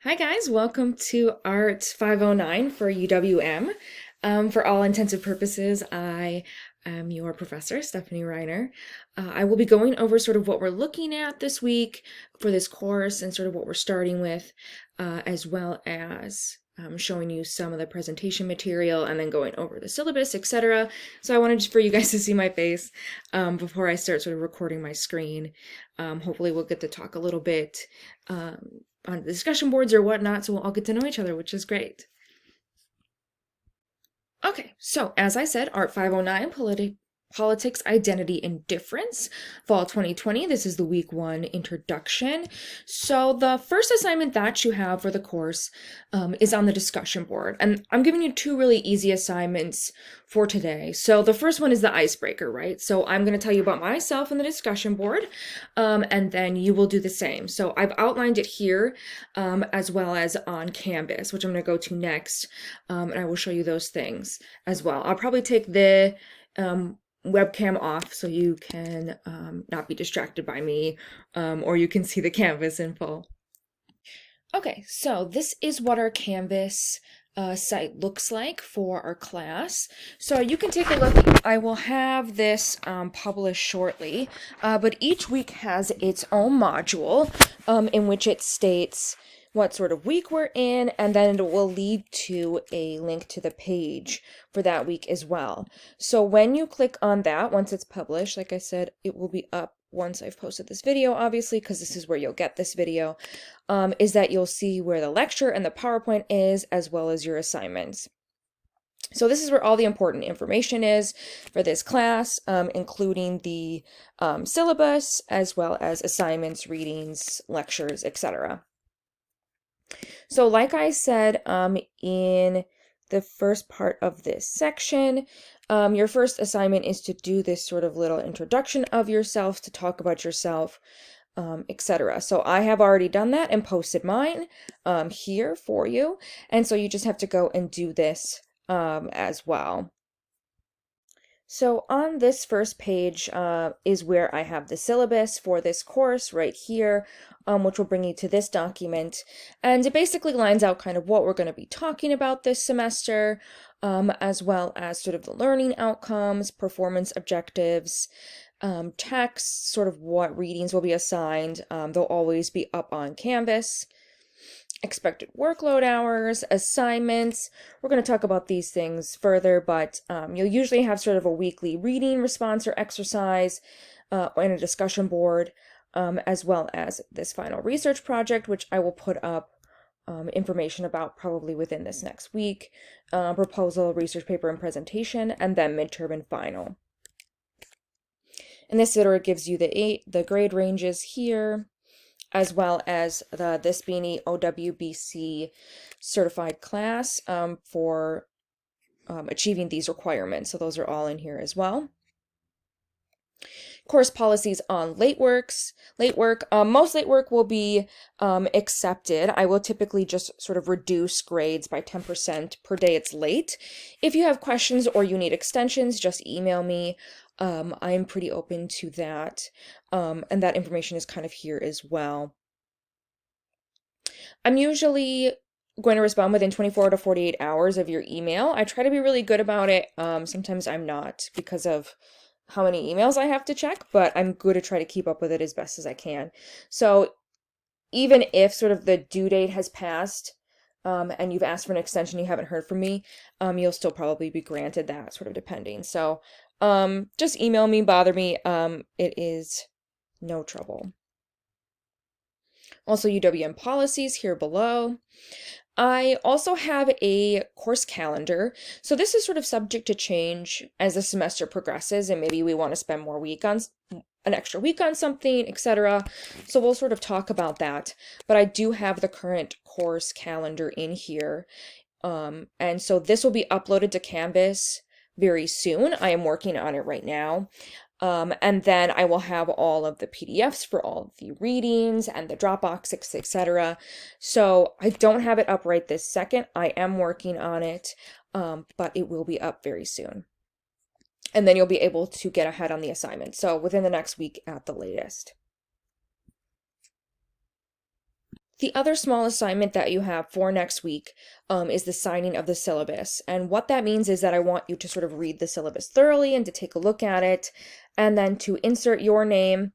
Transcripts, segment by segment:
Hi guys, welcome to Art 509 for UWM. For all intensive purposes, I am your professor, Stephanie Reiner. I will be going over sort of what we're looking at this week for this course and sort of what we're starting with, as well as showing you some of the presentation material and then going over the syllabus, etc. So I wanted for you guys to see my face before I start sort of recording my screen. Hopefully we'll get to talk a little bit on the discussion boards or whatnot, so we'll all get to know each other, which is great. Okay, so as I said, Art 509, Politics, Identity, and Difference, Fall 2020. This is the week one introduction. So the first assignment that you have for the course is on the discussion board. And I'm giving you two really easy assignments for today. So the first one is the icebreaker, right? So I'm going to tell you about myself and the discussion board, and then you will do the same. So I've outlined it here as well as on Canvas, which I'm going to go to next, and I will show you those things as well. I'll probably take the webcam off so you can not be distracted by me, or you can see the canvas in full. Okay, so this is what our Canvas site looks like for our class. So you can take a look. I will have this published shortly, but each week has its own module in which it states what sort of week we're in, and then it will lead to a link to the page for that week as well. So when you click on that, once it's published, like I said, it will be up once I've posted this video, obviously, because this is where you'll get this video, is that you'll see where the lecture and the PowerPoint is, as well as your assignments. So this is where all the important information is for this class, including the syllabus, as well as assignments, readings, lectures, etc. So like I said in the first part of this section, your first assignment is to do this sort of little introduction of yourself, to talk about yourself, etc. So I have already done that and posted mine here for you. And so you just have to go and do this as well. So on this first page is where I have the syllabus for this course right here, which will bring you to this document. And it basically lines out kind of what we're going to be talking about this semester, as well as sort of the learning outcomes, performance objectives, text, sort of what readings will be assigned. They'll always be up on Canvas. Expected workload hours, assignments. We're going to talk about these things further, but you'll usually have sort of a weekly reading response or exercise and a discussion board, as well as this final research project, which I will put up information about probably within this next week, proposal, research paper, and presentation, and then midterm and final. And this sort of gives you the grade ranges here, as well as this being a OWBC certified class for achieving these requirements. So those are all in here as well. Course policies on late work. Most late work will be accepted. I will typically just sort of reduce grades by 10% per day it's late. If you have questions or you need extensions, just email me. I'm pretty open to that, and that information is kind of here as well. I'm usually going to respond within 24 to 48 hours of your email. I try to be really good about it. Sometimes I'm not because of how many emails I have to check, but I'm good to try to keep up with it as best as I can. So even if sort of the due date has passed, and you've asked for an extension, you haven't heard from me, you'll still probably be granted that, sort of depending. So just email me, bother me. It is no trouble. Also, UWM policies here below. I also have a course calendar. So this is sort of subject to change as the semester progresses, and maybe we want to spend an extra week on something, etc. So we'll sort of talk about that. But I do have the current course calendar in here. And so this will be uploaded to Canvas very soon. I am working on it right now. And then I will have all of the PDFs for all of the readings and the Dropbox, etc. So I don't have it up right this second. I am working on it, but it will be up very soon. And then you'll be able to get ahead on the assignment. So within the next week at the latest. The other small assignment that you have for next week is the signing of the syllabus. And what that means is that I want you to sort of read the syllabus thoroughly and to take a look at it, and then to insert your name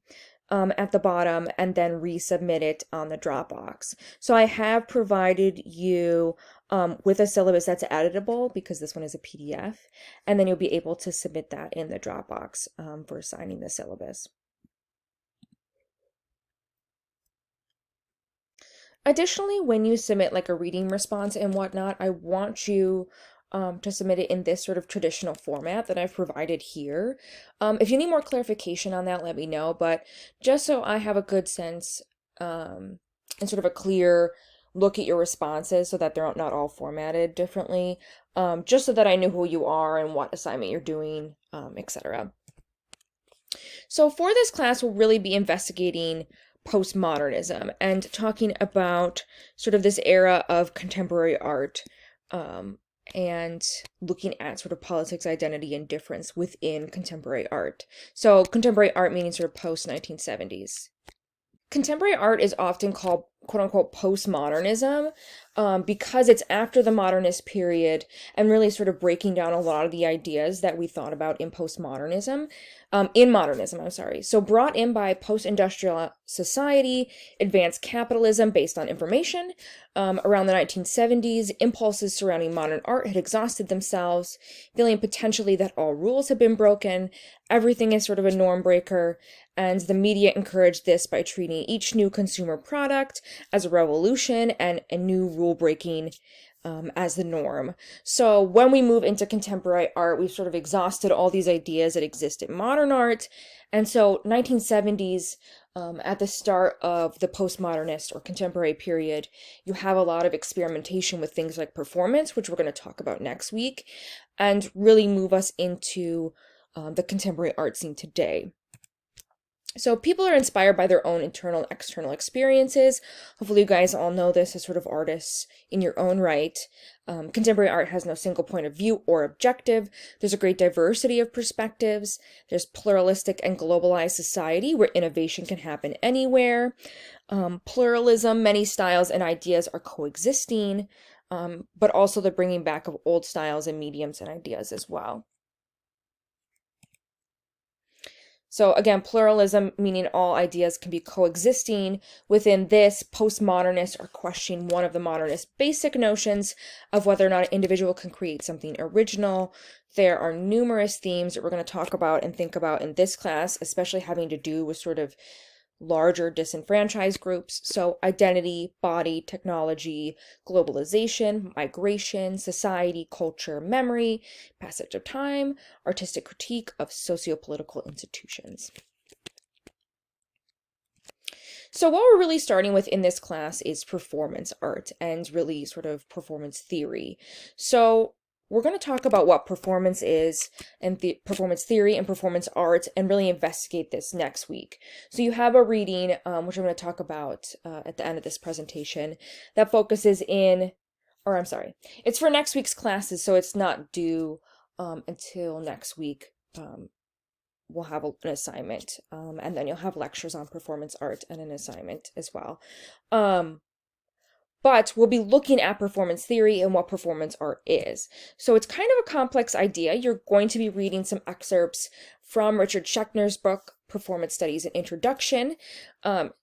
at the bottom and then resubmit it on the Dropbox. So I have provided you with a syllabus that's editable because this one is a PDF, and then you'll be able to submit that in the Dropbox for signing the syllabus. Additionally, when you submit like a reading response and whatnot, I want you to submit it in this sort of traditional format that I've provided here. If you need more clarification on that, let me know. But just so I have a good sense and sort of a clear look at your responses so that they're not all formatted differently, just so that I know who you are and what assignment you're doing, etc. So for this class, we'll really be investigating postmodernism and talking about sort of this era of contemporary art, and looking at sort of politics, identity, and difference within contemporary art. So contemporary art meaning sort of post-1970s. Contemporary art is often called quote unquote postmodernism because it's after the modernist period and really sort of breaking down a lot of the ideas that we thought about in postmodernism, in modernism, I'm sorry. So brought in by post-industrial society, advanced capitalism based on information. Around the 1970s, impulses surrounding modern art had exhausted themselves, feeling potentially that all rules had been broken, everything is sort of a norm breaker, and the media encouraged this by treating each new consumer product as a revolution and a new rule breaking as the norm. So when we move into contemporary art, we've sort of exhausted all these ideas that exist in modern art. And so 1970s, at the start of the postmodernist or contemporary period, you have a lot of experimentation with things like performance, which we're going to talk about next week, and really move us into the contemporary art scene today. So people are inspired by their own internal and external experiences. Hopefully you guys all know this as sort of artists in your own right. Contemporary art has no single point of view or objective. There's a great diversity of perspectives. There's pluralistic and globalized society where innovation can happen anywhere. Pluralism, many styles and ideas are coexisting, but also the bringing back of old styles and mediums and ideas as well. So again, pluralism, meaning all ideas can be coexisting within this. Postmodernists are questioning one of the modernist basic notions of whether or not an individual can create something original. There are numerous themes that we're going to talk about and think about in this class, especially having to do with sort of larger disenfranchised groups. So identity, body, technology, globalization, migration, society, culture, memory, passage of time, artistic critique of sociopolitical institutions. So what we're really starting with in this class is performance art and really sort of performance theory. So we're going to talk about what performance is and the performance theory and performance art and really investigate this next week. So you have a reading, which I'm going to talk about at the end of this presentation, that focuses it's for next week's classes, so it's not due until next week. We'll have an assignment, and then you'll have lectures on performance art and an assignment as well. But we'll be looking at performance theory and what performance art is. So it's kind of a complex idea. You're going to be reading some excerpts from Richard Schechner's book, Performance Studies and Introduction.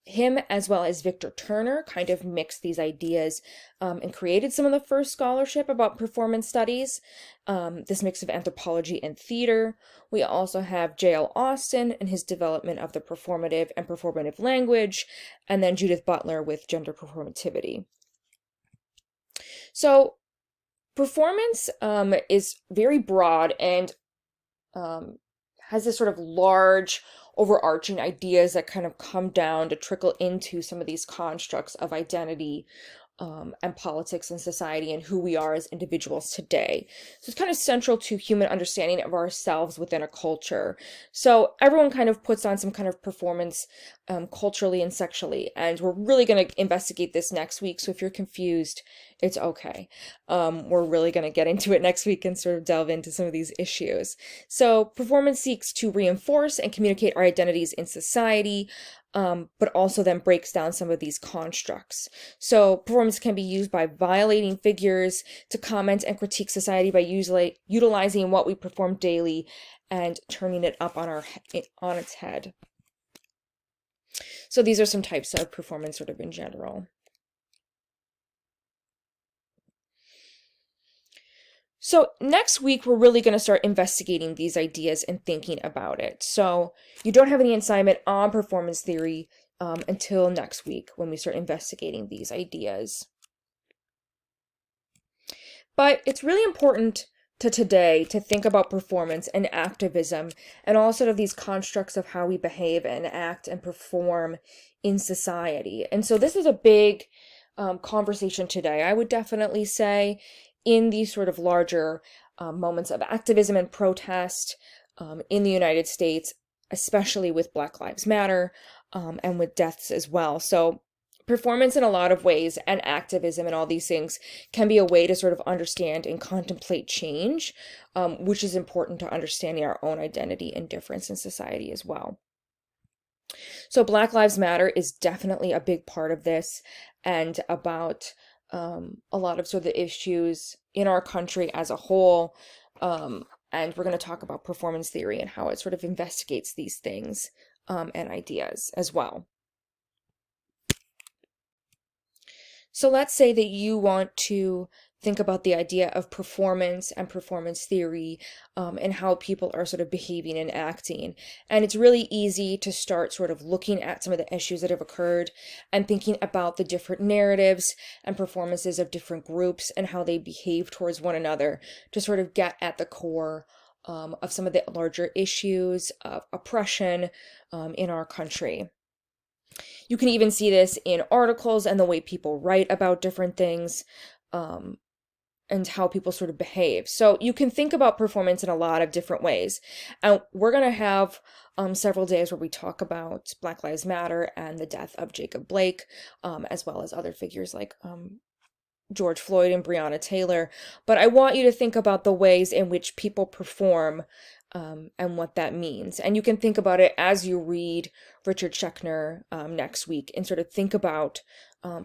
Him as well as Victor Turner kind of mixed these ideas and created some of the first scholarship about performance studies, this mix of anthropology and theater. We also have J.L. Austin and his development of the performative and performative language, and then Judith Butler with gender performativity. So performance is very broad and has this sort of large overarching ideas that kind of come down to trickle into some of these constructs of identity and politics and society and who we are as individuals today. So it's kind of central to human understanding of ourselves within a culture. So everyone kind of puts on some kind of performance culturally and sexually. And we're really going to investigate this next week. So if you're confused, it's okay. We're really going to get into it next week and sort of delve into some of these issues. So performance seeks to reinforce and communicate our identities in society, but also then breaks down some of these constructs. So performance can be used by violating figures to comment and critique society by utilizing what we perform daily and turning it up on its head. So these are some types of performance sort of in general. So next week, we're really going to start investigating these ideas and thinking about it. So you don't have any assignment on performance theory until next week when we start investigating these ideas. But it's really important to today to think about performance and activism and all sort of these constructs of how we behave and act and perform in society. And so this is a big conversation today, I would definitely say, in these sort of larger moments of activism and protest in the United States, especially with Black Lives Matter and with deaths as well. So performance in a lot of ways and activism and all these things can be a way to sort of understand and contemplate change, which is important to understanding our own identity and difference in society as well. So Black Lives Matter is definitely a big part of this and about a lot of sort of the issues in our country as a whole. And we're going to talk about performance theory and how it sort of investigates these things and ideas as well. So let's say that you want to think about the idea of performance and performance theory and how people are sort of behaving and acting. And it's really easy to start sort of looking at some of the issues that have occurred and thinking about the different narratives and performances of different groups and how they behave towards one another to sort of get at the core of some of the larger issues of oppression in our country. You can even see this in articles and the way people write about different things and how people sort of behave. So you can think about performance in a lot of different ways. And we're going to have several days where we talk about Black Lives Matter and the death of Jacob Blake, as well as other figures like George Floyd and Breonna Taylor. But I want you to think about the ways in which people perform and what that means. And you can think about it as you read Richard Schechner next week and sort of think about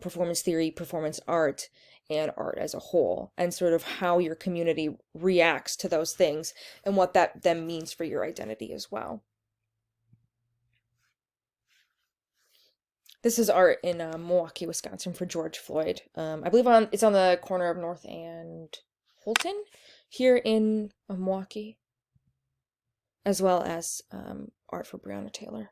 performance theory, performance art, and art as a whole, and sort of how your community reacts to those things and what that then means for your identity as well. This is art in Milwaukee, Wisconsin for George Floyd. I believe it's on the corner of North and Holton here in Milwaukee, as well as art for Breonna Taylor.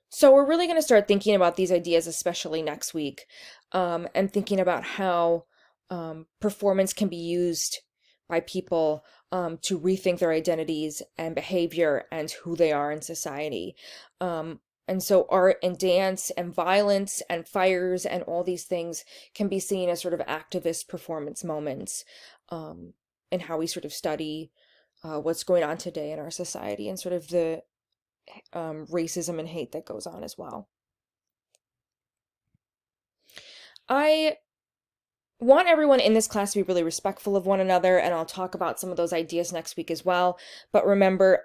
So we're really going to start thinking about these ideas, especially next week, and thinking about how performance can be used by people to rethink their identities and behavior and who they are in society. And so art and dance and violence and fires and all these things can be seen as sort of activist performance moments in how we sort of study what's going on today in our society and sort of the racism and hate that goes on as well. I want everyone in this class to be really respectful of one another, and I'll talk about some of those ideas next week as well. But remember,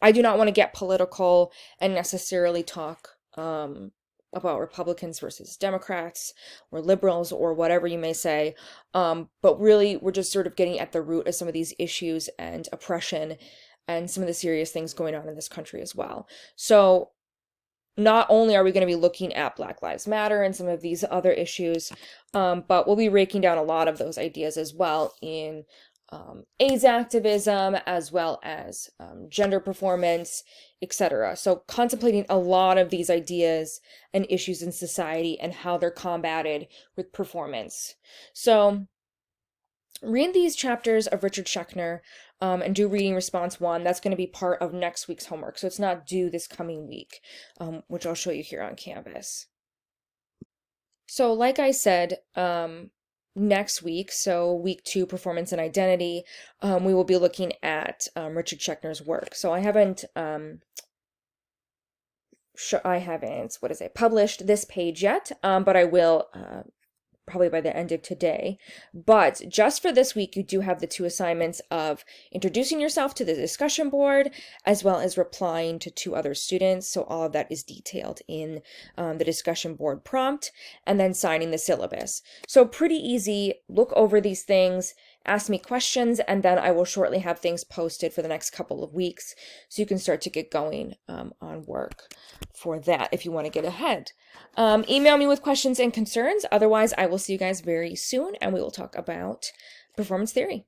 I do not want to get political and necessarily talk about Republicans versus Democrats or liberals or whatever you may say. But really, we're just sort of getting at the root of some of these issues and oppression and some of the serious things going on in this country as well. So not only are we going to be looking at Black Lives Matter and some of these other issues, but we'll be breaking down a lot of those ideas as well in AIDS activism, as well as gender performance, etc. So contemplating a lot of these ideas and issues in society and how they're combated with performance. So read these chapters of Richard Schechner and do reading response 1. That's going to be part of next week's homework. So it's not due this coming week, which I'll show you here on Canvas. So like I said, next week, so week 2, performance and identity, we will be looking at Richard Schechner's work. So I haven't I haven't, what is it, published this page yet, but I will probably by the end of today. But just for this week, you do have the two assignments of introducing yourself to the discussion board, as well as replying to two other students. So all of that is detailed in the discussion board prompt, and then signing the syllabus. So pretty easy. Look over these things, ask me questions, and then I will shortly have things posted for the next couple of weeks so you can start to get going on work for that if you want to get ahead. Email me with questions and concerns. Otherwise, I will see you guys very soon, and we will talk about performance theory.